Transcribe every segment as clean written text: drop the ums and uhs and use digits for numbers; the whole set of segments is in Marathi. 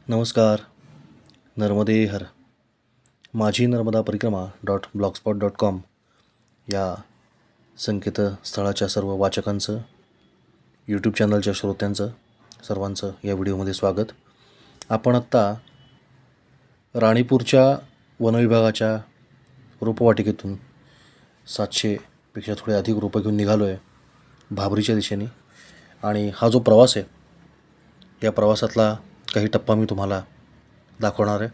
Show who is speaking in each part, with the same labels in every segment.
Speaker 1: नमस्कार. नर्मदे हर. माझी नर्मदा परिक्रमा .blogspot.com या संकेतस्थळाच्या सर्व वाचकांचं, यूट्यूब चॅनलच्या श्रोत्यांचं सर्वांचं या व्हिडिओमध्ये स्वागत. आपण आत्ता राणीपूरच्या वनविभागाच्या रोपवाटिकेतून 700पेक्षा थोडे अधिक रोपं घेऊन निघालो आहे भाबरीच्या दिशेने. आणि हा जो प्रवास आहे, या प्रवासातला काही टप्पा मी तुम्हाला दाखवणार आहे.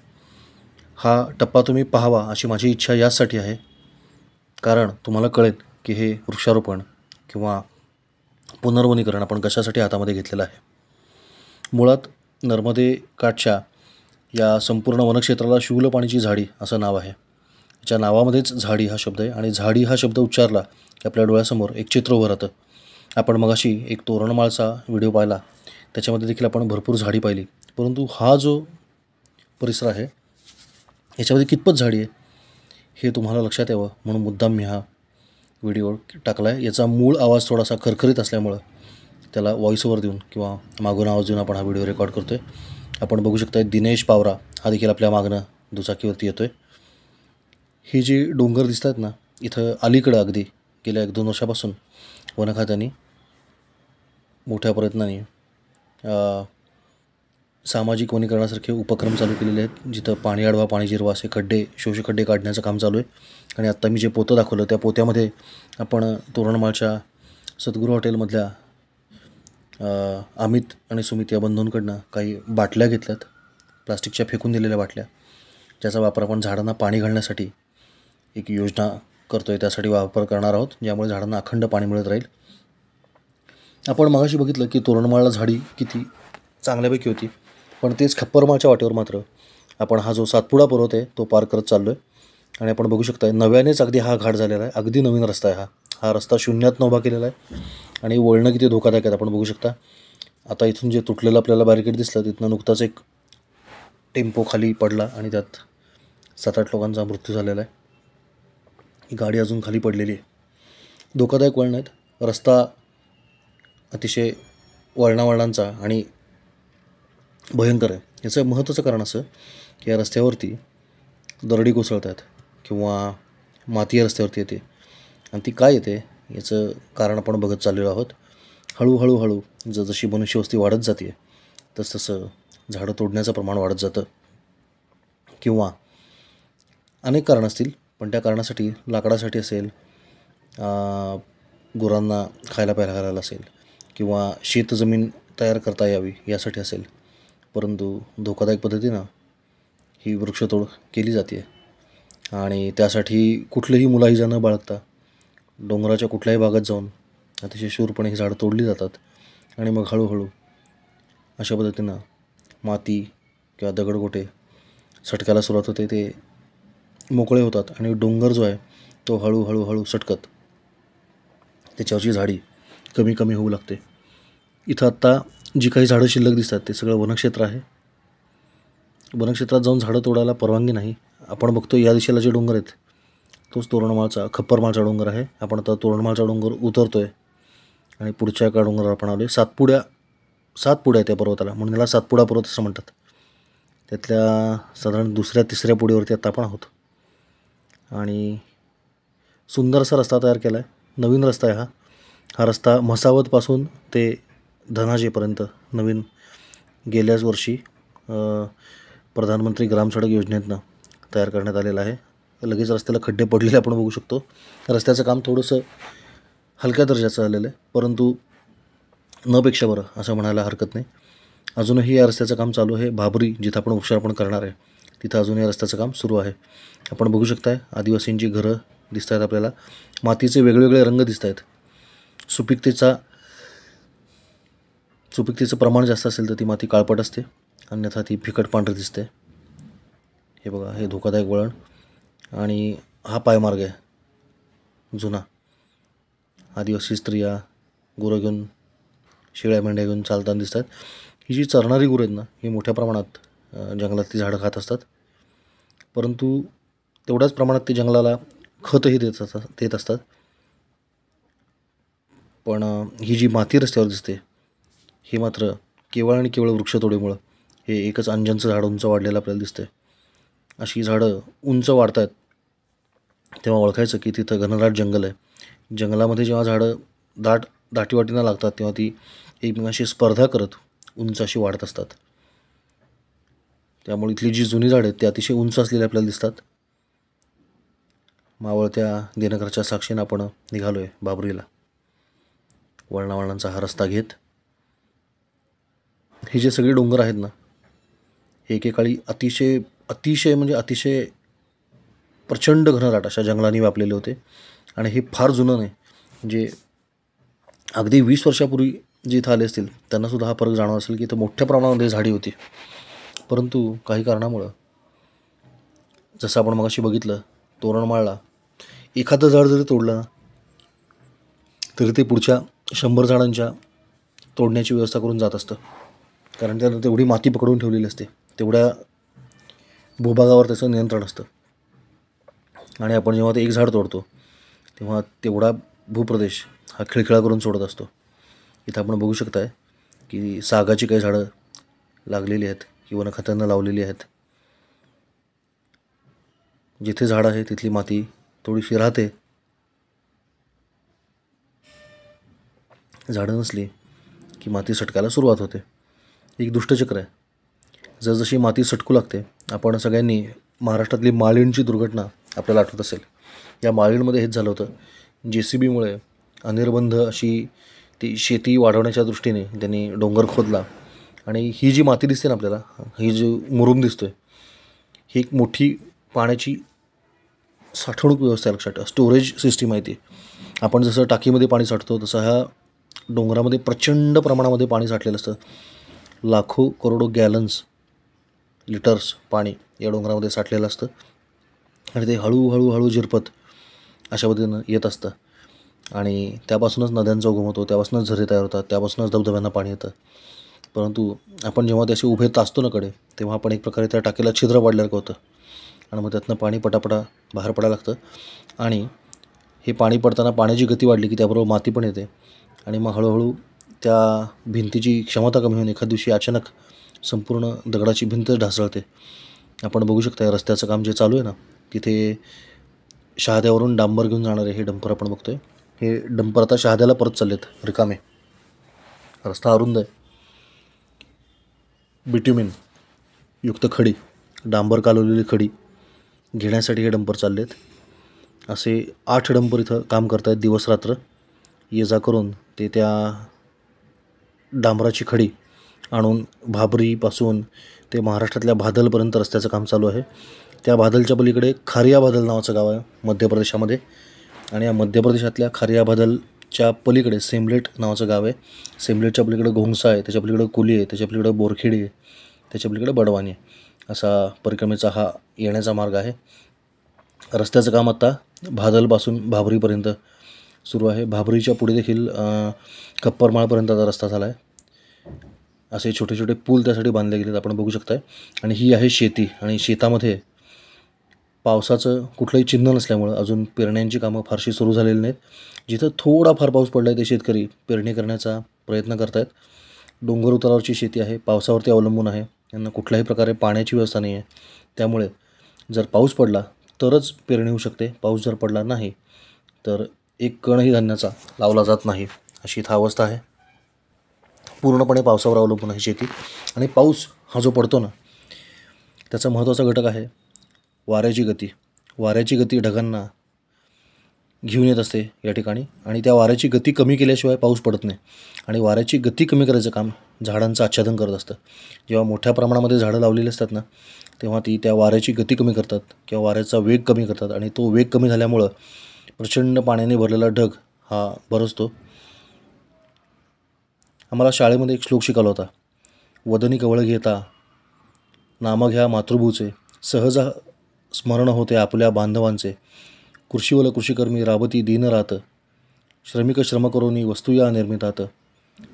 Speaker 1: हा टप्पा तुम्ही पाहावा अशी माझी इच्छा यासाठी आहे, कारण तुम्हाला कळेल की हे वृक्षारोपण किंवा पुनर्वनीकरण आपण कशासाठी हातामध्ये घेतलेलं आहे. मुळात नर्मदे काठच्या या संपूर्ण वनक्षेत्राला शूलपाणीची झाडी असं नाव आहे. याच्या नावामध्येच झाडी हा शब्द आहे, आणि झाडी हा शब्द उच्चारला की आपल्या डोळ्यासमोर एक चित्र उभं राहतं. आपण मगाशी एक तोरणमाळचा व्हिडिओ पाहिला, त्याच्यामध्ये देखील आपण भरपूर झाडी पाहिली. परंतु हा जो परिसर आहे याच्यामध्ये कितपत झाडी आहे हे तुम्हाला लक्षात यावं म्हणून मुद्दाम मी हा व्हिडिओ टाकला आहे. याचा मूळ आवाज थोडासा खरखरीत असल्यामुळं त्याला व्हॉईस ओव्हर देऊन किंवा मागून आवाज देऊन आपण हा व्हिडिओ रेकॉर्ड करतो आहे. आपण बघू शकता दिनेश पावरा हा देखील आपल्या मागणं दुचाकीवरती येतो आहे. ही जी डोंगर दिसत आहेत ना, इथं अलीकडं अगदी गेल्या 1-2 वर्षापासून वन खात्याने मोठ्या प्रयत्नाने सामाजिक वनीकरणासारखे उपक्रम चालू केलेले आहेत, जिथं पाणी अडवा पाणी जिरवा असे खड्डे शोषखड्डे काढण्याचं काम चालू आहे. आणि आत्ता मी जे पोतं दाखवलं त्या पोत्यामध्ये आपण तोरणमाळच्या सद्गुरू हॉटेलमधल्या अमित आणि सुमित या बंधूंकडनं काही बाटल्या घेतल्यात, प्लास्टिकच्या फेकून दिलेल्या बाटल्या, ज्याचा वापर आपण झाडांना पाणी घालण्यासाठी एक योजना करतो आहे, त्यासाठी वापर करणार आहोत, ज्यामुळे झाडांना अखंड पाणी मिळत राहील. आपण मगाशी बघितलं की तोरणमाळला झाडी किती चांगल्यापैकी होती, पण तेच खप्परमाळच्या वाटेवर मात्र आपण हा जो सातपुडा पर्वत आहे तो पार करत चाललो आहे. आणि आपण बघू शकता नव्यानेच अगदी हा घाट झालेला आहे, अगदी नवीन रस्ता आहे. हा रस्ता शून्यातनं उभा केलेला आहे आणि वळणं किती धोकादायक आहेत आपण बघू शकता. आता इथून जे तुटलेलं आपल्याला बॅरिकेड दिसलं, तिथनं नुकताच एक टेम्पो खाली पडला आणि त्यात 7-8 लोकांचा मृत्यू झालेला आहे. ही गाडी अजून खाली पडलेली आहे. धोकादायक वळण आहेत. रस्ता अतिशय वळणावळणांचा आणि भयंकर आहे. याचं महत्त्वाचं कारण असं की या रस्त्यावरती दरडी कोसळत आहेत किंवा माती या रस्त्यावरती येते, आणि ती काय येते याचं कारण आपण बघत चाललेलो आहोत. हळूहळू जशी मनुष्यवस्ती वाढत जाते तसं झाडं तोडण्याचं प्रमाण वाढत जातं, किंवा अनेक कारणं असतील, पण त्या कारणासाठी लाकडासाठी असेल, गुरांना खायला प्यायला घालायला असेल, किंवा शेतजमीन तयार करता यावी यासाठी असेल. परंतु धोकादायक पद्धतीनं ही वृक्षतोड केली जाते, आणि त्यासाठी कुठलंही मुलाहिजा न बाळगता डोंगराच्या कुठल्याही भागात जाऊन अतिशय शूरपणे ही झाडं तोडली जातात. आणि मग हळूहळू अशा पद्धतीनं माती किंवा दगडगोटे सटकायला सुरुवात होते, ते मोकळे होतात आणि डोंगर जो आहे तो हळूहळू सटकत त्याच्यावरची झाडी कमी कमी होऊ लागते. इथं आत्ता जी काही झाडं शिल्लक दिसतात ते सगळं वनक्षेत्र आहे. वनक्षेत्रात जाऊन झाडं तोडायला परवानगी नाही. आपण बघतो या दिशेला जे डोंगर आहेत तोच तोरणमाळचा खप्परमाळचा डोंगर आहे. आपण आता तोरणमाळचा डोंगर उतरतो आहे आणि पुढच्या एका डोंगरावर आपण आलो आहे. 7 पुड्या आहेत त्या पर्वताला, म्हणून याला सातपुडा पर्वत असं म्हणतात. त्यातल्या साधारण 2-3 पुढेवरती आता आपण आहोत. आणि सुंदरसा रस्ता तयार केला आहे, नवीन रस्ता आहे हा रस्ता म्हसावतपासून ते धनाजेपर्यंत नवीन गेल्याच वर्षी प्रधानमंत्री ग्रामसडक योजनेतनं तयार करण्यात आलेला आहे. लगेच रस्त्याला खड्डे पडलेले आपण बघू शकतो. रस्त्याचं काम थोडंसं हलक्या दर्जाचं झालेलं आहे, परंतु नपेक्षा बरं असं म्हणायला हरकत नाही. अजूनही या रस्त्याचं काम चालू आहे. भाबरी जिथं आपण वृक्षारोपण करणार आहे तिथं अजून या रस्त्याचं काम सुरू आहे. आपण बघू शकताय आदिवासींची घरं दिसत आहेत आपल्याला, मातीचे वेगवेगळे रंग दिसत आहेत. सुपीकतेचं प्रमाण जास्त असेल तर ती माती काळपट असते, अन्यथा ती फिकट पांढरी दिसते. हे बघा, हे धोकादायक वळण, आणि हा पायमार्ग आहे जुना. आदिवासी स्त्रिया गुरं घेऊन, शेळ्या मेंढ्या घेऊन चालताना दिसतात. ही जी चरणारी गुरं आहेत ना, ही मोठ्या प्रमाणात जंगलातली झाडं खात असतात, परंतु तेवढ्याच प्रमाणात ते जंगलाला खतही देत असतात. पण ही जी माती रस्त्यावर दिसते ही मात्र केवळ आणि केवळ वृक्षतोडीमुळं हे एकच अंजनचं झाड उंच वाढलेलं आपल्याला दिसतंय. अशी झाडं उंच वाढत आहेत तेव्हा ओळखायचं की तिथं घनदाट जंगल आहे. जंगलामध्ये जेव्हा झाडं दाटीवाटीनं लागतात तेव्हा ती एकमेकांशी स्पर्धा करत उंच अशी वाढत असतात. त्यामुळे इथली जी जुनी झाडं आहेत ती अतिशय उंच असलेली आपल्याला दिसतात. मावळत्या दिनकरच्या साक्षीनं आपण निघालो आहे बाबरीला. वळणावळणांचा हा रस्ता घेत हे जे सगळे डोंगर आहेत ना, हे एकेकाळी अतिशय अतिशय म्हणजे अतिशय प्रचंड घनदाट अशा जंगलांनी व्यापलेले होते. आणि हे फार जुनं नाही, म्हणजे अगदी 20 वर्षापूर्वी जे इथं आले असतील त्यांनासुद्धा हा फरक जाणवत असेल की इथं मोठ्या प्रमाणामध्ये झाडी होती. परंतु काही कारणामुळं, जसं आपण मगाशी बघितलं तोरणमाळला, एखादं झाड जरी तोडलं ना तरी ते पुढच्या 100 झाडांच्या तोडण्याची व्यवस्था करून जात असतं. कारण त्यानं तेवढी माती पकडून ठेवलेली असते, तेवढ्या भूभागावर त्याचं नियंत्रण असतं. आणि आपण जेव्हा ते एक झाड तोडतो तेव्हा तेवढा भूप्रदेश हा खिळखिळा करून सोडत असतो. इथं आपण बघू शकताय की सागाची काही झाडं लागलेली आहेत किंवा वनखात्यानं लावलेली आहेत. जिथे झाड आहे तिथली माती थोडीशी राहते, झाडं नसली की माती सटकायला सुरुवात होते. एक दुष्टचक्र आहे. जसजशी माती सटकू लागते, आपण सगळ्यांनी महाराष्ट्रातली माळीणची दुर्घटना आपल्याला आठवत असेल. या माळीणमध्ये हेच झालं होतं. JCBमुळे अनिर्बंध अशी ती शेती वाढवण्याच्या दृष्टीने त्यांनी डोंगर खोदला आणि ही जी माती दिसते ना आपल्याला, ही जो मुरुम दिसतोय, ही एक मोठी पाण्याची साठवणूक व्यवस्था आहे. लक्षात ठेवा, स्टोरेज सिस्टीम आहे ती. आपण जसं टाकीमध्ये पाणी साठवतो तसं ह्या डोंगरामध्ये प्रचंड प्रमाणामध्ये पाणी साठलेलं असतं. लाखो करोडो गॅलन्स लिटर्स पाणी या डोंगरामध्ये साठलेलं असतं आणि ते हळूहळू झिरपत अशा पद्धतीनं येत असतं. आणि त्यापासूनच नद्यांचा उगम होतो, त्यापासूनच झरे तयार होतात, त्यापासूनच धबधब्यांना पाणी येतं. परंतु आपण जेव्हा त्याचे उभे तासतो ना कडे, तेव्हा आपण एक प्रकारे त्या टाकीला छिद्र पाडल्यासारखं होतं आणि मग त्यातनं पाणी पटापटा बाहेर पडायला लागतं. आणि हे पाणी पडताना पाण्याची गती वाढली की त्याबरोबर माती पण येते आणि मग हळूहळू त्या भिंतीची क्षमता कमी होऊन एखाद दिवशी अचानक संपूर्ण दगडाची भिंत ढासळते. आपण बघू शकता रस्त्याचं काम जे चालू आहे ना, तिथे शहाद्यावरून डांबर घेऊन जाणारे हे डंपर आपण बघतोय. हे डंपर आता शहाद्याला परत चाललेत रिकामे. रस्ता अरुंद आहे. बिट्युमिन युक्त खडी, डांबर कालवलेली खडी घेण्यासाठी हे डंपर चाललेत. असे 8 डंपर इथं काम करत आहेत दिवसरात्र. ये जा करून ते त्या डांबराची खडी आणून भाबरीपासून ते महाराष्ट्रातल्या भादलपर्यंत रस्त्याचं काम चालू आहे. त्या भादलच्या पलीकडे खारिया भादल नावाचं गाव आहे मध्य प्रदेशामध्ये. आणि या मध्य प्रदेशातल्या खारिया भादलच्या पलीकडे सेमलेट नावाचं गाव आहे. सेमलेटच्या पलीकडे घोंगसा आहे, त्याच्या पलीकडे कुली आहे, त्याच्या पलीकडे बोरखेडी आहे, त्याच्या पलीकडे बडवानी आहे. असा परिक्रमेचा हा येण्याचा मार्ग आहे. रस्त्याचं काम आत्ता भादलपासून भाबरीपर्यंत सुरू आहे. भाबरीच्या पुढे देखील कप्परमाळपर्यंत आता रस्ता झाला आहे. असे छोटे छोटे पूल त्यासाठी बांधले गेलेत, आपण बघू शकताय. आणि ही आहे शेती. आणि शेतामध्ये पावसाचं कुठलंही चिन्ह नसल्यामुळं अजून पेरण्यांची कामं फारशी सुरू झालेली नाहीत. जिथं थोडाफार पाऊस पडला आहे ते शेतकरी पेरणी करण्याचा प्रयत्न करत आहेत. डोंगर उतारावरची शेती आहे, पावसावरती अवलंबून आहे. यांना कुठल्याही प्रकारे पाण्याची व्यवस्था नाही आहे. त्यामुळे जर पाऊस पडला तरच पेरणी होऊ शकते. पाऊस जर पडला नाही तर एक कणही धान्याचा लावला जात नाही, अशी इथं अवस्था आहे. पूर्णपणे पावसावर अवलंबून आहे शेती. आणि पाऊस हा जो पडतो ना, त्याचा महत्त्वाचा घटक आहे वाऱ्याची गती. वाऱ्याची गती ढगांना घेऊन येत असते या ठिकाणी. आणि त्या वाऱ्याची गती कमी केल्याशिवाय पाऊस पडत नाही. आणि वाऱ्याची गती कमी करायचं काम झाडांचं आच्छादन करत असतं. जेव्हा मोठ्या प्रमाणामध्ये झाडं लावलेली असतात ना, तेव्हा ती त्या वाऱ्याची गती कमी करतात किंवा वाऱ्याचा वेग कमी करतात. आणि तो वेग कमी झाल्यामुळं प्रचंड पाण्याने भरलेला ढग हा बरसतो. आम्हाला शाळेमध्ये एक श्लोक शिकवला होता, वदनी कवळ घेता नाम घ्या मातृभूचे, सहज स्मरण होते आपल्या बांधवांचे, कृषीवल कृषीकर्मी राबती दिन रात, श्रमिक श्रम करोनी वस्तू या निर्मितात,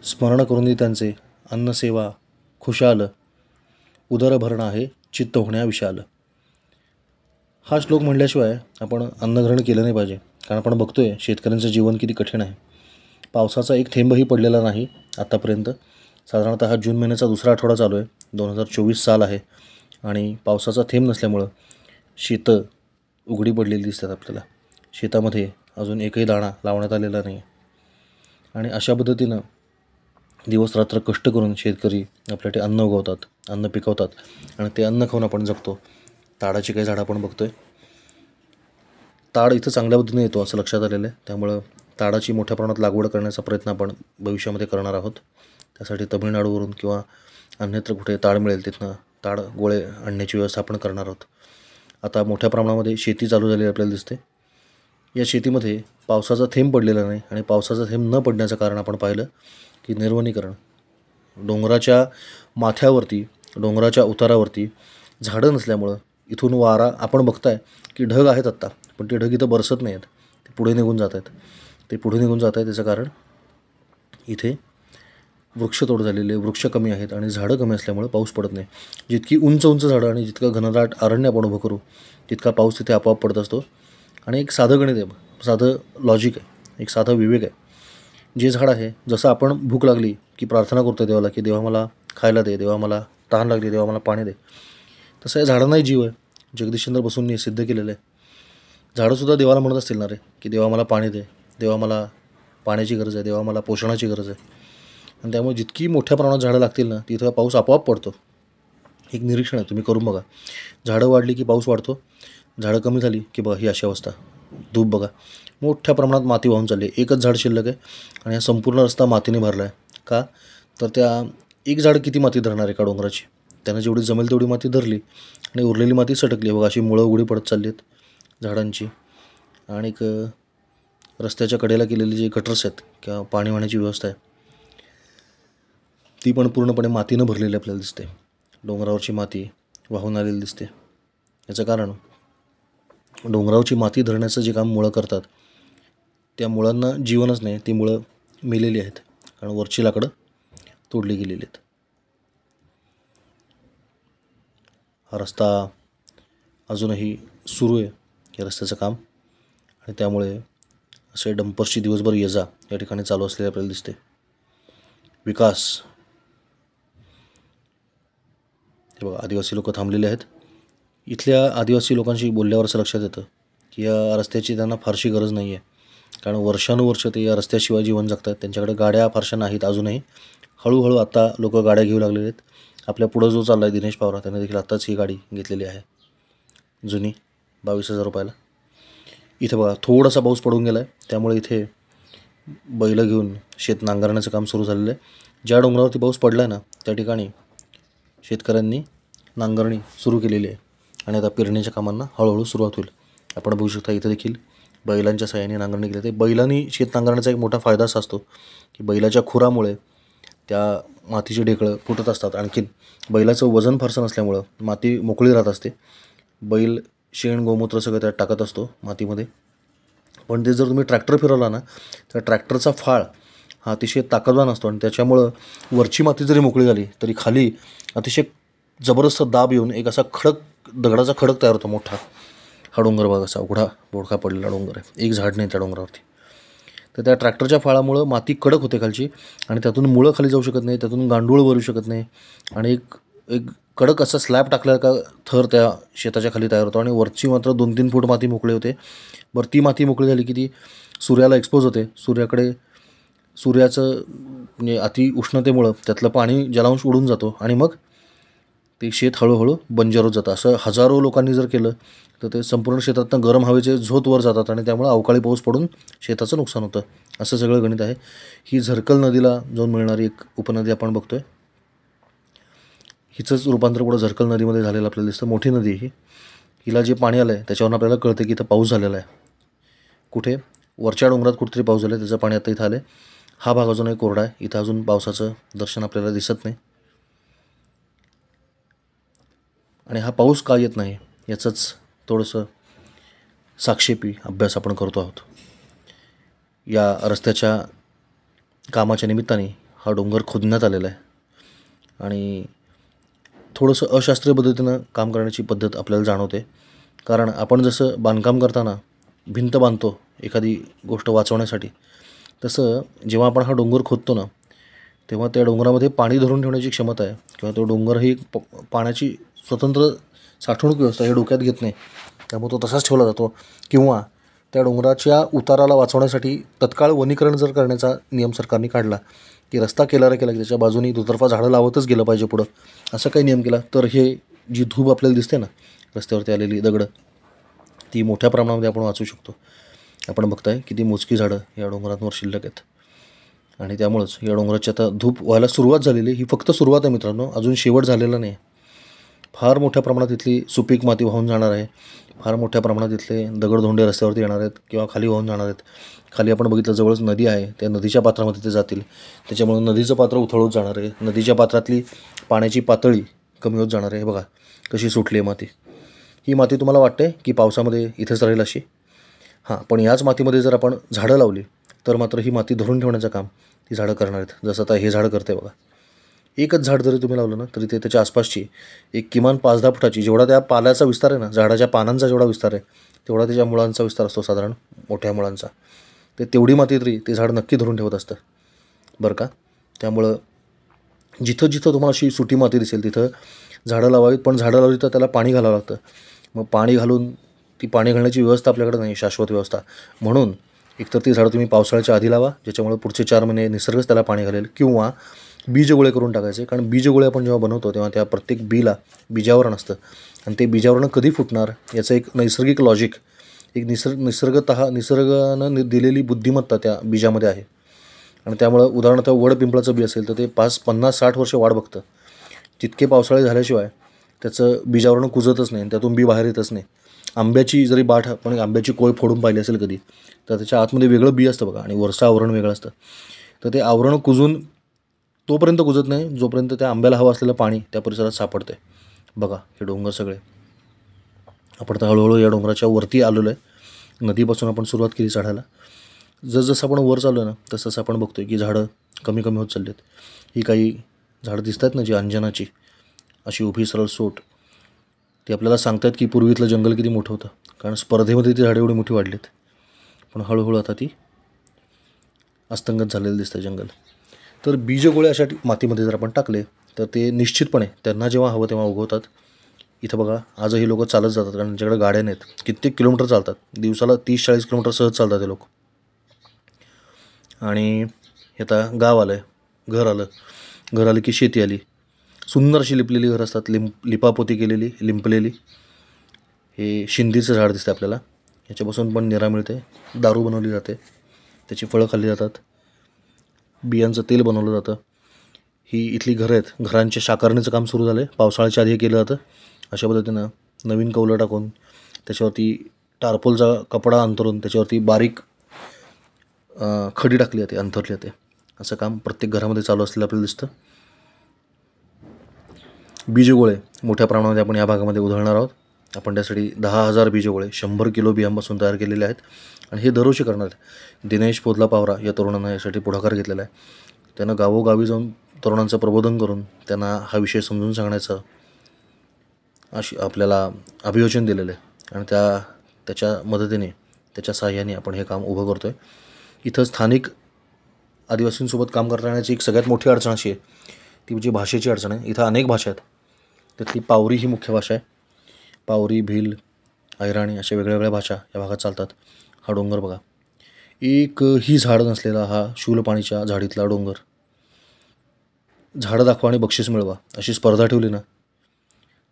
Speaker 1: स्मरण करोनी त्यांचे अन्नसेवा खुशाल, उदर भरण आहे चित्त होण्या विशाल. हा श्लोक म्हणल्याशिवाय आपण अन्नग्रहण केलं नाही पाहिजे. कारण आपण बघतोय शेतकऱ्यांचं जीवन किती कठीण आहे. पावसाचा एक थेंबही पडलेला नाही आत्तापर्यंत. साधारणतः हा जून महिन्याचा दुसरा आठवडा चालू आहे. 2024 साल आहे आणि पावसाचा थेंब नसल्यामुळं शेतं उघडी पडलेली दिसतात आपल्याला. शेतामध्ये अजून एकही दाणा लावण्यात आलेला नाही आणि अशा पद्धतीनं दिवस रात्र कष्ट करून शेतकरी आपल्यासाठी अन्न उगवतात, अन्न पिकवतात आणि ते अन्न खाऊन आपण जगतो. ताडाची काही झाडं आपण बघतोय. ताड इथं चांगल्या पद्धतीने येतो असं लक्षात आलेलं आहे. त्यामुळं ताडाची मोठ्या प्रमाणात लागवड करण्याचा प्रयत्न आपण भविष्यामध्ये करणार आहोत. त्यासाठी तमिळनाडूवरून किंवा अन्यत्र कुठे ताड मिळेल तिथनं ताड गोळे आणण्याची व्यवस्था आपण करणार आहोत. आता मोठ्या प्रमाणामध्ये शेती चालू झालेली आपल्याला दिसते. या शेतीमध्ये पावसाचा थेंब पडलेला नाही आणि पावसाचा थेंब न पडण्याचं कारण आपण पाहिलं की निर्वनीकरण. डोंगराच्या माथ्यावरती, डोंगराच्या उतारावरती झाडं नसल्यामुळं इथून वारा आपण बघताय की ढग आहेत आत्ता, पण ते ढग इथं बरसत नाही आहेत, ते पुढे निघून जात आहेत. त्याचं कारण इथे वृक्षतोड झालेले, वृक्ष कमी आहेत आणि झाडं कमी असल्यामुळे पाऊस पडत नाही. जितकी उंच झाडं आणि जितकं घनदाट अरण्य आपण उभं करू तितका पाऊस तिथे आपोआप पडत असतो. आणि एक साधं गणित आहे, साधं लॉजिक आहे, एक साधा विवेक आहे. जे झाड आहे, जसं आपण भूक लागली की प्रार्थना करतो देवाला की देवा मला खायला दे, देवा मला तहान लागली, देवा मला पाणी दे, तसं या झाडांनाही जीव आहे. जगदीशचंद्र बसूंनी सिद्ध केलेलं आहे. झाडंसुद्धा देवाला म्हणत असतील ना रे की देवा मला पाणी दे, देवा मला पाण्याची गरज आहे, देवा मला पोषणाची गरज आहे. आणि त्यामुळे जितकी मोठ्या प्रमाणात झाडं लागतील ना तिथं पाऊस आपोआप पडतो. एक निरीक्षण आहे, तुम्ही करून बघा. झाडं वाढली की पाऊस वाढतो, झाडं कमी झाली की बघा ही अशी अवस्था. धूप बघा, मोठ्या प्रमाणात माती वाहून चालली, एकच झाड शिल्लक आहे आणि हा संपूर्ण रस्ता मातीने भरला आहे. का तर त्या एक झाड किती माती धरणार आहे का डोंगराची? त्यानं जेवढी जमेल तेवढी माती धरली आणि उरलेली माती सटकली. बघा अशी मुळं उघडी पडत चालली आहेत झाडांची. आणि रस्त्याच्या कडेला केलेली जी गटर्स आहेत किंवा पाणी वाहण्याची व्यवस्था आहे ती पण पूर्णपणे मातीनं भरलेली आपल्याला दिसते. डोंगरावरची माती वाहून आलेली दिसते. याचं कारण डोंगरावरची माती धरण्याचं जे काम मुळं करतात त्या मुळांना जीवनच नाही, ती मुळं मेलेली आहेत कारण वरची लाकडं तोडली गेलेली आहेत. हा रस्ता अजूनही सुरू आहे, या रस्त्याचं काम, आणि त्यामुळे असे डंपर्सची दिवसभर ये जा या ठिकाणी चालू असलेले आपल्याला दिसते. विकास, हे बघा आदिवासी लोक थांबलेले आहेत. इथल्या आदिवासी लोकांशी बोलल्यावर असं लक्षात येतं की या रस्त्याची त्यांना फारशी गरज नाही आहे, कारण वर्षानुवर्ष ते या रस्त्याशिवाय जीवन जगतात. त्यांच्याकडे गाड्या फारशा नाहीत अजूनही. हळूहळू आता लोक गाड्या घेऊ लागलेले आहेत. आपल्या पुढं जो चालला आहे दिनेश पवार, त्याने देखील आत्ताच ही गाडी घेतलेली आहे जुनी, 22,000 रुपयाला. इथं बघा थोडासा पाऊस पडून गेला आहे, त्यामुळे इथे बैलं घेऊन शेत नांगरण्याचं काम सुरू झालेलं आहे. ज्या डोंगरावरती पाऊस पडला आहे ना त्या ठिकाणी शेतकऱ्यांनी नांगरणी सुरू केलेली आहे आणि आता पेरणीच्या कामांना हळूहळू सुरुवात होईल. आपण बघू शकता इथं देखील बैलांच्या सहाय्याने नांगरणी केली जाते. बैलांनी शेत नांगरण्याचा एक मोठा फायदा असा असतो की बैलाच्या खुरामुळे त्या मातीची ढेकळं फुटत असतात. आणखीन बैलाचं वजन फारसं नसल्यामुळं माती मोकळी राहत असते. बैल शेण गोमूत्र सगळं त्यात टाकत असतो मातीमध्ये. पण ते जर तुम्ही ट्रॅक्टर फिरवला ना तर ट्रॅक्टरचा फाळ हा अतिशय ताकदवान असतो आणि त्याच्यामुळं वरची माती जरी मोकळी झाली तरी खाली अतिशय जबरदस्त दाब येऊन एक असा दगडाचा खडक तयार होतो मोठा. हा डोंगर बघा असा उघडा बोडखा पडलेला डोंगर आहे, एक झाड नाही त्या डोंगरावरती. तर त्या ट्रॅक्टरच्या फाळामुळं माती कडक होते खालची आणि त्यातून मुळं खाली जाऊ शकत नाही, त्यातून गांडूळ भरू शकत नाही आणि एक कडक असा स्लॅब टाकला का थर त्या शेताच्या खाली तयार होतो आणि वरची मात्र 2-3 फूट माती मोकळी होते. बरं ती माती मोकळी झाली की ती सूर्याला एक्सपोज होते. सूर्याचं म्हणजे अति उष्णतेमुळं त्यातलं पाणी जलांश उडून जातो आणि मग ते शेत हळूहळू बंजर होत जातं. असं हजारो लोकांनी जर केलं तर ते संपूर्ण शेतातनं गरम हवेचे झोत वर जातात आणि त्यामुळे अवकाळी पाऊस पडून शेताचं नुकसान होतं. असं सगळं गणित आहे. ही झरकल नदीला जाऊन मिळणारी एक उपनदी आपण बघतोय. हिचंच रूपांतर पुढं झरकल नदीमध्ये झालेलं आपल्याला दिसतं. मोठी नदी ही, हिला जे पाणी आलं आहे त्याच्यावरून आपल्याला कळतं की इथं पाऊस झालेला आहे. कुठे वरच्या डोंगरात कुठेतरी पाऊस झाला आहे, त्याचं पाणी आता इथं आलं आहे. हा भाग अजूनही कोरडा आहे, इथं अजून पावसाचं दर्शन आपल्याला दिसत नाही. आणि हा पाऊस का येत नाही याचंच थोडंसं साक्षेपी अभ्यास आपण करतो आहोत. या रस्त्याच्या कामाच्या निमित्ताने हा डोंगर खोदण्यात आलेला आहे आणि थोडंसं अशास्त्रीय पद्धतीनं काम करण्याची पद्धत आपल्याला जाणवते. कारण आपण जसं बांधकाम करताना भिंत बांधतो एखादी गोष्ट वाचवण्यासाठी, तसं जेव्हा आपण हा डोंगर खोदतो ना तेव्हा त्या डोंगरामध्ये पाणी धरून ठेवण्याची क्षमता आहे किंवा तो डोंगर ही पाण्याची स्वतंत्र साठवणूक व्यवस्था हे डोक्यात घेत नाही, त्यामुळे तो तसाच ठेवला जातो. किंवा त्या डोंगराच्या उताराला वाचवण्यासाठी तत्काळ वनीकरण जर करण्याचा नियम सरकारने काढला की रस्ता केला की त्याच्या बाजूनी दुतर्फा झाडं लावतच गेलं पाहिजे पुढं, असं काही नियम केला तर हे जी धूप आपल्याला दिसते ना रस्त्यावरती आलेली दगडं, ती मोठ्या प्रमाणामध्ये आपण वाचवू शकतो. आपण बघताय किती मोजकी झाडं या डोंगरांवर शिल्लक आहेत आणि त्यामुळंच या डोंगराची आता धूप व्हायला सुरुवात झालेली. ही फक्त सुरुवात आहे मित्रांनो, अजून शेवट झालेला नाही. फार मोठ्या प्रमाणात इथली सुपीक माती वाहून जाणार आहे. फार मोठ्या प्रमाणात इथले दगडधोंडे रस्त्यावरती येणार आहेत किंवा खाली वाहून जाणार आहेत. खाली आपण बघितलं जवळच नदी आहे, त्या नदीच्या पात्रामध्ये ते जातील, त्याच्यामुळे नदीचं पात्र उथळत जाणार आहे. नदीच्या पात्रातली पाण्याची पातळी कमी होत जाणार आहे. बघा कशी सुटली आहे माती. ही माती तुम्हाला वाटते की पावसामध्ये इथेच राहील अशी? हां, पण याच मातीमध्ये जर आपण झाडं लावली तर मात्र ही माती धरून ठेवण्याचं काम ती झाडं करणार आहेत. जसं आता हे झाडं करते बघा. एकच झाड जरी तुम्ही लावलं ना तरी ते त्याच्या आसपासची एक किमान 5-10 फुटाची, जेवढा त्या पाल्याचा विस्तार आहे ना, झाडाच्या पानांचा जेवढा विस्तार आहे तेवढा त्याच्या मुळांचा विस्तार असतो साधारण, मोठ्या मुळांचा. ते तेवढी माती तरी ते झाड नक्की धरून ठेवत असतं बरं का. त्यामुळं जिथं जिथं तुम्हाला अशी सुटी माती दिसेल तिथं झाडं लावावीत. पण झाडं लावली तर त्याला पाणी घालावं लागतं. मग पाणी घालून ती पाणी घालण्याची व्यवस्था आपल्याकडे नाही, शाश्वत व्यवस्था. म्हणून एकतर ती झाडं तुम्ही पावसाळ्याच्या आधी लावा, ज्याच्यामुळे पुढचे 4 महिने निसर्गच त्याला पाणी घालेल, किंवा बीजगोळे करून टाकायचे. कारण बीजगोळे आपण जेव्हा बनवतो तेव्हा त्या प्रत्येक बीला बीजावरण असतं आणि ते बीजावरण कधी फुटणार याचं एक नैसर्गिक लॉजिक, एक निसर्गानं दिलेली बुद्धिमत्ता त्या बीजामध्ये आहे. आणि त्यामुळं उदाहरणार्थ वड पिंपळाचं बी असेल तर ते 50-60 वर्ष वाढ बघतं. तितके पावसाळे झाल्याशिवाय त्याचं बीजावरण कुजतच नाही, त्यातून बी बाहेर येतच नाही. आंब्याची जरी बाठ आपण आंब्याची कोय फोडून पाहिली असेल कधी, तर त्याच्या आतमध्ये वेगळं बी असतं बघा आणि वरचं आवरण वेगळं असतं. तर ते आवरण कुजून तोपर्यंत कुजत नाही जोपर्यंत त्या आंब्याला हवं असलेलं पाणी त्या परिसरात सापडते. बघा हे डोंगर सगळे. आपण तर हळूहळू या डोंगराच्या वरती आलेलो आहे. नदीपासून आपण सुरुवात केली चढायला. जसजसं आपण वर चाललो आहे ना तसं आपण बघतोय की झाडं कमी कमी होत चालली आहेत. ही काही झाडं दिसत आहेत ना जी अंजनाची अशी उभी सरळ सोट, ती आपल्याला सांगतात की पूर्वीतलं जंगल किती मोठं होतं, कारण स्पर्धेमध्ये ती झाडं एवढी मोठी वाढलीत. पण हळूहळू आता ती अस्तंगत झालेलं दिसतं जंगल. तर बीजगोळे अशा मातीमध्ये जर आपण टाकले तर ते निश्चितपणे त्यांना जेव्हा हवं तेव्हा उगवतात. इथं बघा आजही लोक चालत जातात, कारण त्यांच्याकडे गाड्या नाहीत. कित्येक किलोमीटर चालतात, दिवसाला 30-40 किलोमीटर सहज चालतात ते लोक. आणि आता गाव आलं आहे, घर आलं की शेती आली. सुंदर अशी लिपलेली घरं असतात, लिपापोती केलेली, लिंपलेली. हे शिंदीचं झाड दिसतं आपल्याला, याच्यापासून पण निरा मिळते, दारू बनवली जाते, त्याची फळं खाल्ली जातात, बियांचं तेल बनवलं जातं. ही इथली घरं आहेत. घरांच्या शाकारणीचं काम सुरू झालं आहे. पावसाळ्याच्या आधी हे केलं जातं. अशा पद्धतीनं नवीन कौलं टाकून त्याच्यावरती टारपोलचा कपडा अंतरून त्याच्यावरती बारीक खडी टाकली जाते, अंथरली जाते. असं काम प्रत्येक घरामध्ये चालू असलेलं आपल्याला दिसतं. बीजगोळे मोठ्या प्रमाणामध्ये आपण या भागामध्ये उधळणार आहोत. आपण त्यासाठी 10,000 बीजगोळे 100 किलो बियांपासून तयार केलेले आहेत आणि हे दरवर्षी करणार आहेत. दिनेश पोदला पावरा या तरुणांना यासाठी पुढाकार घेतलेला आहे. त्यानं गावोगावी जाऊन तरुणांचं प्रबोधन करून त्यांना हा विषय समजून सांगण्याचं आपल्याला अभियोजन दिलेलं आहे आणि त्याच्या मदतीने, त्याच्या सहाय्याने आपण हे काम उभं करतो आहे. इथं स्थानिक आदिवासींसोबत काम करता येण्याची एक सगळ्यात मोठी अडचण अशी आहे, ती म्हणजे भाषेची अडचण आहे. इथं अनेक भाषा आहेत, त्यातली पावरी ही मुख्य भाषा आहे. पावरी, भील, अहिराणी अशा वेगळ्या भाषा या भागात चालतात. हा डोंगर बघा, एकही झाड नसलेला हा शूलपाणीच्या झाडीतला डोंगर. झाडं दाखवा आणि बक्षीस मिळवा अशी स्पर्धा ठेवली ना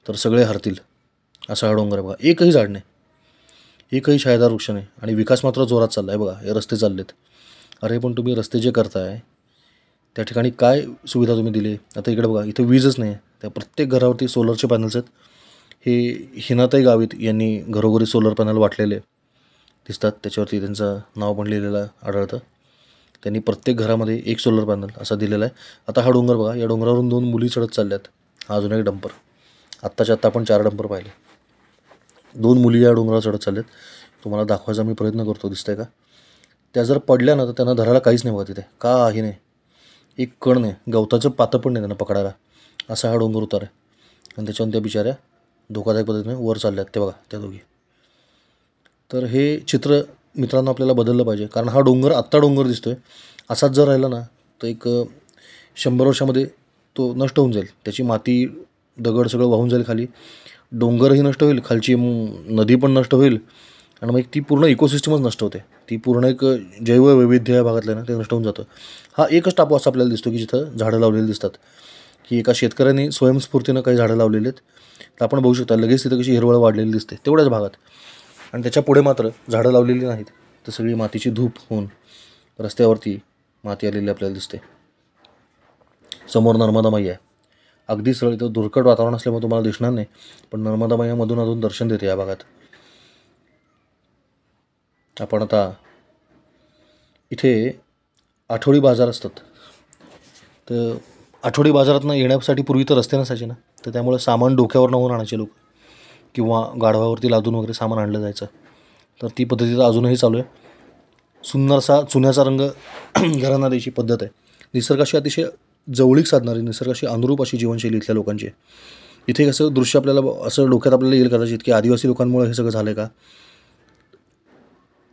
Speaker 1: तर सगळे हरतील, असा हा डोंगर आहे बघा. एकही झाड नाही, एकही छायादार वृक्ष नाही आणि विकास मात्र जोरात चालला आहे. बघा हे रस्ते चाललेत. अरे पण तुम्ही रस्ते जे करताय त्या ठिकाणी काय सुविधा तुम्ही दिली? आता इकडे बघा, इथं वीजच नाही आहे. त्या प्रत्येक घरावरती सोलरचे पॅनल्स आहेत. हे हिनाताई गावित यांनी घरोघरी सोलर पॅनल वाटलेले दिसतात, त्याच्यावरती त्यांचं नाव पण लिहिलेलं आढळतं. त्यांनी प्रत्येक घरामध्ये एक सोलर पॅनल असा दिलेला आहे. आता हा डोंगर बघा, या डोंगरावरून 2 मुली चढत चालल्यात. हा अजून एक डंपर. आत्ताच्या आत्ता आपण 4 डंपर पाहिले. 2 मुली या डोंगरावर चढत चालल्यात. तुम्हाला दाखवायचा मी प्रयत्न करतो, दिसतंय का? त्या जर पडल्या ना तर त्यांना धरायला काहीच नाही बघा तिथे, काही नाही, एक कण नाही, गवताचं पातं पण नाही त्यांना पकडायला. असा हा डोंगर उतार आहे आणि त्याच्यावरून त्या बिचाऱ्या धोकादायक पद्धतीने वर चालल्यात. ते बघा त्या दोघी. तर हे चित्र मित्रांनो आपल्याला बदललं पाहिजे, कारण हा डोंगर आत्ता डोंगर दिसतोय, असाच जर राहिला ना तर एक 100 वर्षामध्ये तो नष्ट होऊन जाईल. त्याची माती दगड सगळं वाहून जाईल खाली, डोंगरही नष्ट होईल, खालची नदी पण नष्ट होईल आणि मग ती पूर्ण इकोसिस्टमच नष्ट होते. ती पूर्ण एक जैववैविध्य या भागातलं ना ते नष्ट होऊन जातं. हा एकच टापू असा आपल्याला दिसतो की जिथं झाडं लावलेली दिसतात, की एका शेतकऱ्यांनी स्वयंस्फूर्तीनं काही झाडं लावलेली आहेत. तर आपण बघू शकता लगेच तिथं कशी हिरवळ वाढलेली दिसते तेवढ्याच भागात. आणि त्याच्या पुढे मात्र झाडं लावलेली नाहीत, तर सगळी मातीची धूप होऊन रस्त्यावरती माती आलेली आपल्याला दिसते. समोर नर्मदा मैया आहे. अगदी सरळ इथं धुरकट वातावरण असल्यामुळे तुम्हाला दिसणार नाही, पण नर्मदा मैया मधून अधून दर्शन देते या भागात. आपण आता इथे आठवडी बाजार असतात, तर आठवडी बाजारातनं येण्यासाठी पूर्वी तर रस्ते नसायचे ना, तर त्यामुळे सामान डोक्यावर नवून आणायचे लोक किंवा गाढवावरती लादून वगैरे सामान आणलं जायचं. तर ती पद्धती तर अजूनही चालू आहे. सुंदरसा चुन्याचा रंग घरांना द्यायची पद्धत आहे. निसर्गाशी अतिशय जवळीक साधणारी, निसर्गाशी अनुरूप अशी जीवनशैली इथल्या लोकांची आहे. इथे कसं दृश्य आपल्याला असं डोक्यात आपल्याला येईल कदाचित की आदिवासी लोकांमुळे हे सगळं झालं आहे का.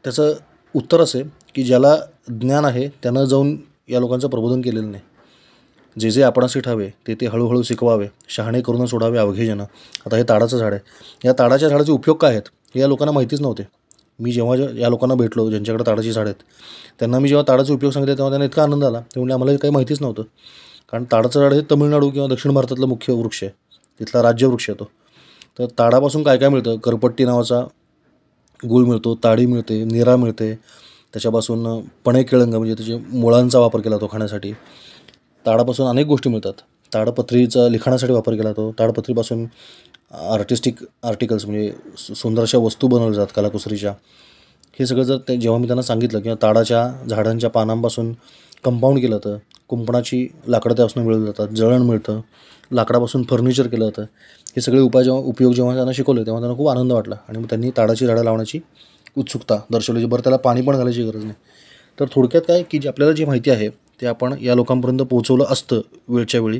Speaker 1: त्याचं उत्तर असं आहे की ज्याला ज्ञान आहे त्यानं जाऊन या लोकांचं प्रबोधन केलेलं नाही. जे जे आपणास ठावे ते ते हळूहळू शिकवावे, शहाणे करून सोडावे अवघे जन. आता हे ताडाचं झाड आहे. या ताडाच्या झाडाचे उपयोग काय आहेत हे या लोकांना माहितीच नव्हते. मी जेव्हा या लोकांना भेटलो ज्यांच्याकडे ताडाची झाडं आहेत, त्यांना मी जेव्हा ताडाचे उपयोग सांगितले तेव्हा त्यांना इतका आनंद आला. ते म्हणजे आम्हाला काही माहितीच नव्हतं. कारण ताडाचं झाड हे तमिळनाडू किंवा दक्षिण भारतातलं मुख्य वृक्ष आहे, तिथला राज्यवृक्ष आहे तो. तर ताडापासून काय काय मिळतं, करपट्टी नावाचा गूळ मिळतो, ताडी मिळते, निरा मिळते. त्याच्यापासून पणे केळंग म्हणजे त्याच्या मुळांचा वापर केला तो खाण्यासाठी. ताडापासून अनेक गोष्टी मिळतात. ताडपत्रीचा लिखाणासाठी वापर केला जातो. ताडपत्रीपासून आर्टिस्टिक आर्टिकल्स म्हणजे सुंदरशा वस्तू बनवल्या जातात कलाकुसरीच्या. हे सगळं जर जेव्हा मी त्यांना सांगितलं किंवा ताडाच्या झाडांच्या पानांपासून कंपाऊंड केलं जातं, कुंपणाची लाकडं त्यापासून मिळवली जातात, जळण मिळतं, लाकडापासून फर्निचर केलं जातं, हे सगळे उपयोग जेव्हा त्यांना शिकवले तेव्हा त्यांना खूप आनंद वाटला आणि मग त्यांनी ताडाची झाडं लावण्याची उत्सुकता दर्शवली. बरं त्याला पाणी पण घालायची गरज नाही. तर थोडक्यात काय की जे आपल्याला जी माहिती आहे ते आपण या लोकांपर्यंत पोहोचवलं असतं वेळच्या वेळी,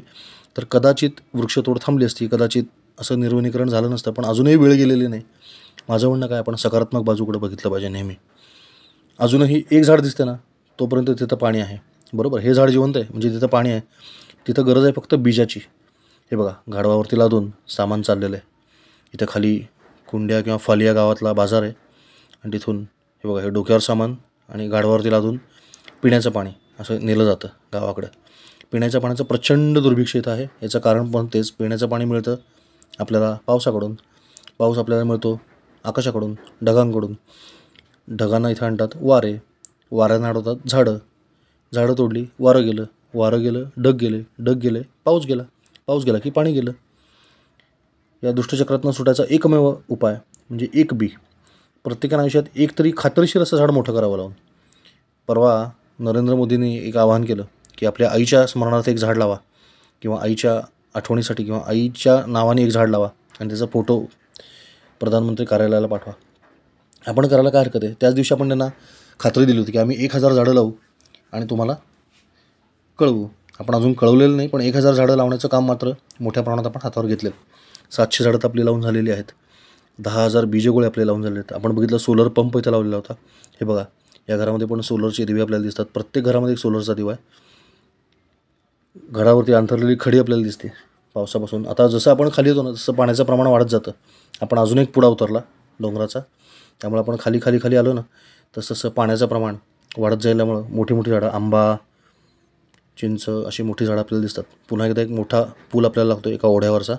Speaker 1: तर कदाचित वृक्षतोड थांबली असती, कदाचित असं निर्वनीकरण झालं नसतं. पण अजूनही वेळ गेलेली नाही. माझं म्हणणं काय, आपण सकारात्मक बाजूकडे बघितलं पाहिजे नेहमी. अजूनही एक झाड दिसते ना तोपर्यंत तिथं पाणी आहे, बरोबर. हे झाड जिवंत आहे म्हणजे तिथं पाणी आहे. तिथं गरज आहे फक्त बीजाची. हे बघा गाढवावरती लादून सामान चाललेलं आहे. इथं खाली कुंड्या किंवा फालिया गावातला बाजार आहे आणि तिथून हे बघा हे डोक्यावर सामान आणि गाढवावरती लादून पिण्याचं पाणी असं नेलं जातं गावाकडं. पिण्याच्या पाण्याचं प्रचंड दुर्भिक्ष इथं आहे. याचं कारण पण तेच, पिण्याचं पाणी मिळतं आपल्याला पावसाकडून, पाऊस आपल्याला मिळतो आकाशाकडून, ढगांकडून. ढगांना इथं आणतात वारे, वाऱ्यांना अडवतात झाडं, झाडं तोडली वारं गेलं, वारं गेलं ढग गेले, ढग गेले पाऊस गेला, पाऊस गेला की पाणी गेलं. या दुष्टचक्रातनं सुटायचा एकमेव उपाय म्हणजे एक बी. प्रत्येकाने आयुष्यात एक तरी खात्रीशीर असं झाड मोठं करावं लावून. परवा नरेंद्र मोदींनी एक आवाहन केलं की आपल्या आईच्या स्मरणार्थ एक झाड लावा किंवा आईच्या आठवणीसाठी किंवा आईच्या नावाने एक झाड लावा आणि त्याचा फोटो प्रधानमंत्री कार्यालयाला पाठवा. आपण करायला काय हरकत आहे. त्याच दिवशी आपण त्यांना खात्री दिली होती की आम्ही 1000 झाडं लावू आणि तुम्हाला कळवू. आपण अजून कळवलेलं नाही, पण 1000 झाडं लावण्याचं काम मात्र मोठ्या प्रमाणात आपण हातावर घेतले. 700 झाडं तर आपली लावून झालेली आहेत. 10,000 बीजगोळे आपले लावून झाले आहेत. आपण बघितलं सोलर पंप इथं लावलेला होता. हे बघा या घरामध्ये पण सोलरचे दिवे आपल्याला दिसतात. प्रत्येक घरामध्ये एक सोलरचा दिवा आहे. घरावरती अंथरलेली खडी आपल्याला दिसते पावसापासून. आता जसं आपण खाली येतो ना तसं पाण्याचं प्रमाण वाढत जातं. आपण अजून एक पुढा उतरला डोंगराचा, त्यामुळे आपण खाली खाली खाली आलो ना तसं पाण्याचं प्रमाण वाढत जायल्यामुळं मोठी मोठी झाडं, आंबा, चिंच अशी मोठी झाडं आपल्याला दिसतात. पुन्हा एकदा एक मोठा पूल आपल्याला लागतो एका ओढ्यावरचा.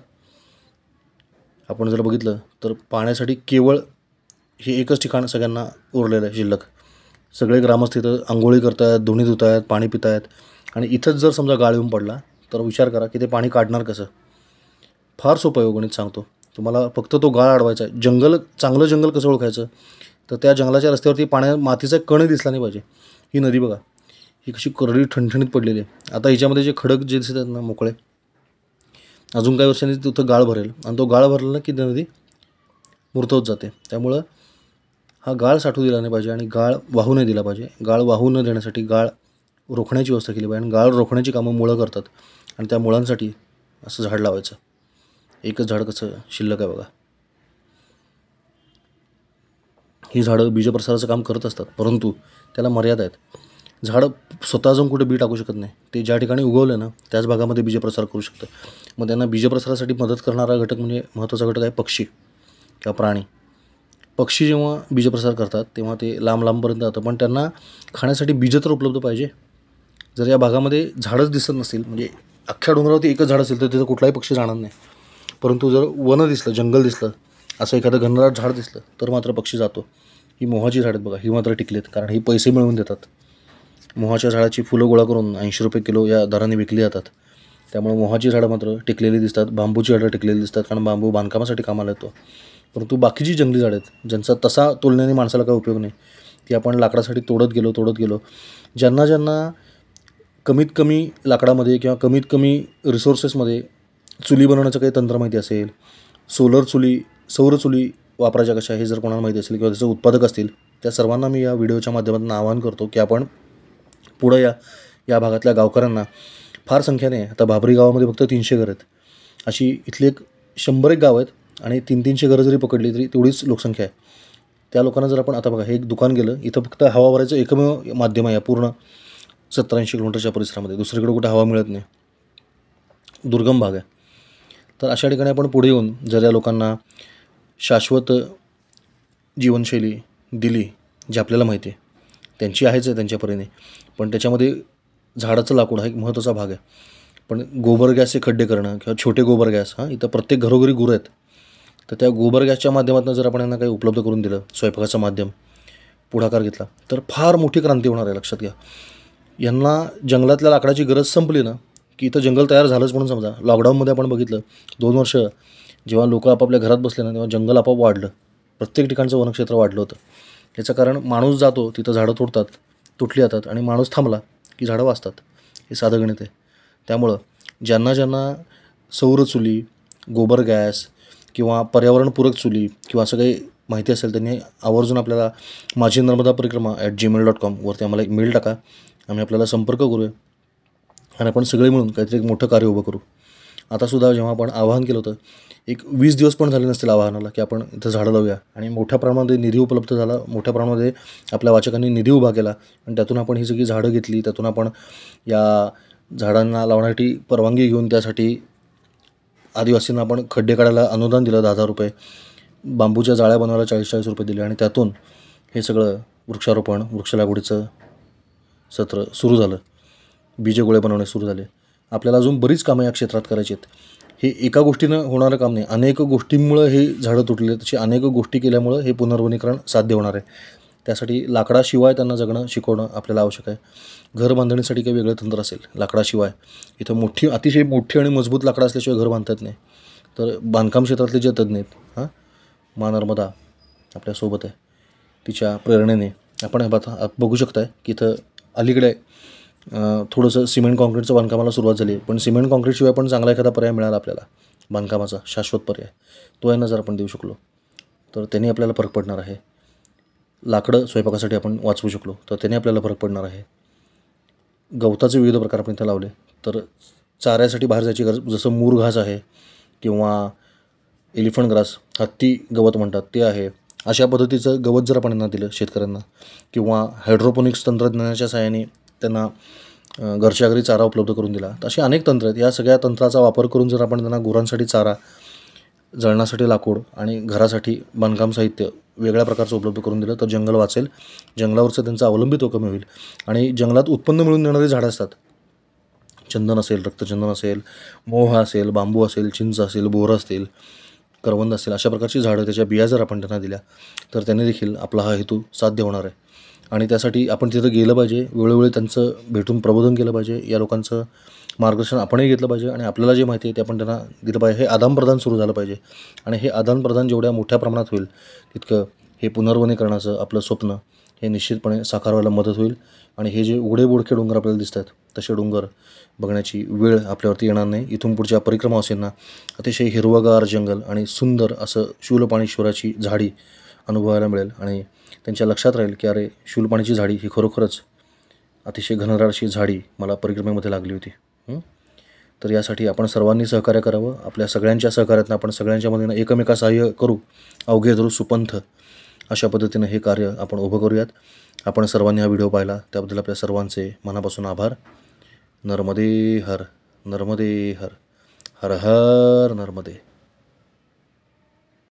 Speaker 1: आपण जर बघितलं तर पाण्यासाठी केवळ हे एकच ठिकाण सगळ्यांना उरलेलं आहे शिल्लक. सगळे ग्रामस्थ इथं आंघोळी करत आहेत, धुणी धुत आहेत, पाणी पित आहेत. आणि इथंच जर समजा गाळ येऊन पडला तर विचार करा की ते पाणी काढणार कसं. फार सोपं आहे गणित सांगतो तुम्हाला. फक्त तो गाळ अडवायचा आहे. जंगल, चांगलं जंगल कसं ओळखायचं, तर त्या जंगलाच्या रस्त्यावरती मातीचा कण दिसला नाही पाहिजे. ही नदी बघा ही कशी करडी ठणठणीत पडलेली आहे. आता हिच्यामध्ये जे खडक जे दिसत आहेत ना मोकळे, अजून काही वर्षांनी तिथं गाळ भरेल आणि तो गाळ भरला ना की नदी मृत होत जाते. त्यामुळं हा गाळ साठवू दिला नाही पाहिजे आणि गाळ वाहू नाही दिला पाहिजे. गाळ वाहू न देण्यासाठी गाळ रोखण्याची व्यवस्था केली पाहिजे. आणि गाळ रोखण्याची कामं मुळं करतात आणि त्या मुळांसाठी असं झाड लावायचं. एकच झाड कसं शिल्लक आहे बघा. ही झाडं बीजप्रसाराचं काम करत असतात, परंतु त्याला मर्यादा आहेत. झाड स्वतः जाऊन कुठे बी टाकू शकत नाही. ते ज्या ठिकाणी उगवलं ना त्याच भागामध्ये बीजप्रसार करू शकतं. मग त्यांना बीजप्रसारासाठी मदत करणारा घटक म्हणजे महत्त्वाचा घटक आहे पक्षी किंवा प्राणी. पक्षी जेव्हा बीजप्रसार करतात तेव्हा ते लांब लांबपर्यंत जातं, पण त्यांना खाण्यासाठी बीज तर उपलब्ध पाहिजे. जर या भागामध्ये झाडच दिसत नसतील, म्हणजे अख्ख्या डोंगरावरती एकच झाड असेल तर तिथं कुठलाही पक्षी जाणार नाही. परंतु जर वन दिसलं, जंगल दिसलं, असं एखादं घनदाट झाड दिसलं तर मात्र पक्षी जातो. ही मोहाची झाड आहेत बघा, ही मात्र टिकलीत, कारण ही पैसे मिळवून देतात. मोहाच्या झाडाची फुलं गोळा करून 80 रुपये किलो या दराने विकली जातात. त्यामुळे मोहाची झाडं मात्र टिकलेली दिसतात. बांबूची झाडं टिकलेली दिसतात, कारण बांबू बांधकामासाठी कामाला येतो. परंतु बाकीची जंगली झाडं आहेत ज्यांचा तसा तुलनेने माणसाला काही उपयोग नाही, ती आपण लाकडासाठी तोडत गेलो. ज्यांना कमीत कमी लाकडामध्ये किंवा कमीत कमी रिसोर्सेसमध्ये चुली बनवण्याचं काही तंत्र माहिती असेल, सौर चुली वापरायच्या कशा हे जर कोणाला माहिती असेल किंवा त्याचे उत्पादक असतील, त्या सर्वांना मी या व्हिडिओच्या माध्यमातून आवाहन करतो की आपण पुढं या भागातल्या गावकऱ्यांना, फार संख्याने, आता भाबरी गावामध्ये फक्त 300 घरं आहेत, अशी इथली एक 100 गाव आहेत आणि 300 घरं जरी पकडली तरी तेवढीच लोकसंख्या आहे. त्या लोकांना जर आपण, आता बघा हे एक दुकान गेलं, इथं फक्त हवा भरायचं एकमेव माध्यम आहे या पूर्ण 70-80 किलोमीटरच्या परिसरामध्ये, दुसरीकडे कुठे हवा मिळत नाही, दुर्गम भाग आहे. तर अशा ठिकाणी आपण पुढे येऊन जर या लोकांना शाश्वत जीवनशैली दिली, जी आपल्याला माहिती आहे, त्यांची आहेच आहे त्यांच्या परीने, पण त्याच्यामध्ये झाडाचं लाकूड हा एक महत्त्वाचा भाग आहे. पण गोबर गॅसचे खड्डे करणं किंवा छोटे गोबर गॅस, इथं प्रत्येक घरोघरी गुरं आहेत, तर त्या गोबर गॅसच्या माध्यमातून जर आपण यांना काही उपलब्ध करून दिलं, स्वयंपाकाचं माध्यम पुढाकार घेतला, तर फार मोठी क्रांती होणार आहे. लक्षात घ्या, यांना जंगलातल्या लाकडाची गरज संपली ना की इथं जंगल तयार झालंच म्हणून समजा. लॉकडाऊनमध्ये आपण बघितलं 2 वर्ष जेव्हा लोक आपापल्या घरात बसले ना तेव्हा जंगल आपोआप वाढलं, प्रत्येक ठिकाणचं वनक्षेत्र वाढलं होतं. याचं कारण माणूस जातो तिथं झाडं तुटली जातात आणि माणूस थांबला की झाडं वाचतात. हे साधं गणित आहे. त्यामुळं ज्यांना सौर चुली, गोबर गॅस किंवा पर्यावरणपूरक चुली किंवा असं काही माहिती असेल त्यांनी आवर्जून आपल्याला माझी नर्मदा परिक्रमा @gmail.com वरती आम्हाला एक मेल टाका. आम्ही आपल्याला संपर्क करूया आणि आपण सगळे मिळून काहीतरी एक मोठं कार्य उभं करू. आतासुद्धा जेव्हा आपण आवाहन केलं होतं, एक 20 दिवस पण झाले नसतील आवाहनाला, की आपण इथं झाडं लावूया, आणि मोठ्या प्रमाणामध्ये निधी उपलब्ध झाला, मोठ्या प्रमाणामध्ये आपल्या वाचकांनी निधी उभा केला आणि त्यातून आपण ही सगळी झाडं घेतली. त्यातून आपण या झाडांना लावण्यासाठी परवानगी घेऊन त्यासाठी आदिवासींना आपण खड्डे काढायला अनुदान दिलं 10,000 रुपये, बांबूच्या जाळ्या बनवायला 40-40 रुपये दिले, आणि त्यातून हे सगळं वृक्षारोपण, वृक्ष लागवडीचं सत्र सुरू झालं, बीजगोळे बनवणे सुरू झाले. आपल्याला अजून बरीच कामं या क्षेत्रात करायची आहेत. हे एका गोष्टीनं होणारं काम नाही, अनेक गोष्टींमुळं हे झाडं तुटले, तशी अनेक गोष्टी केल्यामुळं हे पुनर्वनीकरण साध्य होणार आहे. त्यासाठी लाकडाशिवाय त्यांना जगणं शिकवणं आपल्याला आवश्यक आहे. घर बांधणीसाठी काही वेगळं तंत्र असेल लाकडाशिवाय, इथं अतिशय मोठी आणि मजबूत लाकडं असल्याशिवाय घर बांधता येत नाही. तर बांधकाम क्षेत्रातले जे तज्ज्ञ आहेत, मा नर्मदा आपल्यासोबत आहे, तिच्या प्रेरणेने आपण हे बघू शकताय की इथं अलीकडे थोडंसं सिमेंट कॉन्क्रीटचं बांधकामाला सुरुवात झाली, पण सिमेंट कॉन्क्रीटशिवाय पण चांगला एखादा पर्याय मिळाला आपल्याला बांधकामाचा, शाश्वत पर्याय, तो यांना जर आपण देऊ शकलो तर त्यांनी आपल्याला फरक पडणार आहे. लाकडं स्वयंपाकासाठी आपण वाचवू शकलो तर त्याने आपल्याला फरक पडणार आहे. गवताचे विविध प्रकार आपण इथं लावले तर चाऱ्यासाठी बाहेर जायची गरज, जसं मूर घास आहे किंवा एलिफंट ग्रास, हत्ती गवत म्हणतात ते आहे, अशा पद्धतीचं गवत जर आपण यांना दिलं शेतकऱ्यांना, किंवा हायड्रोपोनिक्स तंत्रज्ञानाच्या सहाय्याने त्यांना घरच्या घरी चारा उपलब्ध करून दिला, तर अशी अनेक तंत्र आहेत. या सगळ्या तंत्राचा वापर करून जर आपण त्यांना गुरांसाठी चारा, जळणासाठी लाकूड आणि घरासाठी बांधकाम साहित्य वेगळ्या प्रकारचं उपलब्ध करून दिलं तर जंगल वाचेल, जंगलावरचं त्यांचं अवलंबित्व कमी होईल. आणि जंगलात उत्पन्न मिळून देणारी झाडं असतात, चंदन असेल, रक्तचंदन असेल, मोह असेल, बांबू असेल, चिंच असेल, बोर असतील, करवंद असेल, अशा प्रकारची झाडं, त्याच्या बिया जर आपण त्यांना दिल्या तर त्यांनी देखील आपला हा हेतू साध्य होणार आहे. आणि त्यासाठी आपण तिथं गेलं पाहिजे, वेळोवेळी त्यांचं भेटून प्रबोधन केलं पाहिजे, या लोकांचं मार्गदर्शन आपणही घेतलं पाहिजे आणि आपल्याला जे माहिती आहे ते आपण त्यांना दिलं पाहिजे. हे आदानप्रदान सुरू झालं पाहिजे आणि हे आदानप्रदान जेवढ्या मोठ्या प्रमाणात होईल तितकं हे पुनर्वनीकरणाचं आपलं स्वप्न हे निश्चितपणे साकार व्हायला मदत होईल. आणि हे जे उघडे बोडके डोंगर आपल्याला दिसतात तसे डोंगर बघण्याची वेळ आपल्यावरती येणार नाही. इथून पुढच्या परिक्रमावासींना अतिशय हिरवगार जंगल आणि सुंदर असं शूलपाणीश्वराची झाडी अनुभवायला मिळेल आणि त्यांच्या लक्षात राहील की अरे, शूलपाणीची झाडी ही खरोखरच अतिशय घनदाट अशी झाडी मला परिक्रमेमध्ये लागली होती. तर यासाठी आपण सर्वांनी सहकार्य करावं. आपल्या सगळ्यांच्या सहकार्यातून आपण सगळ्यांच्या मधून एकमेका सहाय्य करू, अवघे धरू सुपंथ, अशा पद्धतीनं हे कार्य आपण उभं करूयात. आपण सर्वांनी हा व्हिडिओ पाहिला त्याबद्दल आपल्या सर्वांचे मनापासून आभार. नर्मदे हर, नर्मदे हर, हर हर नर्मदे.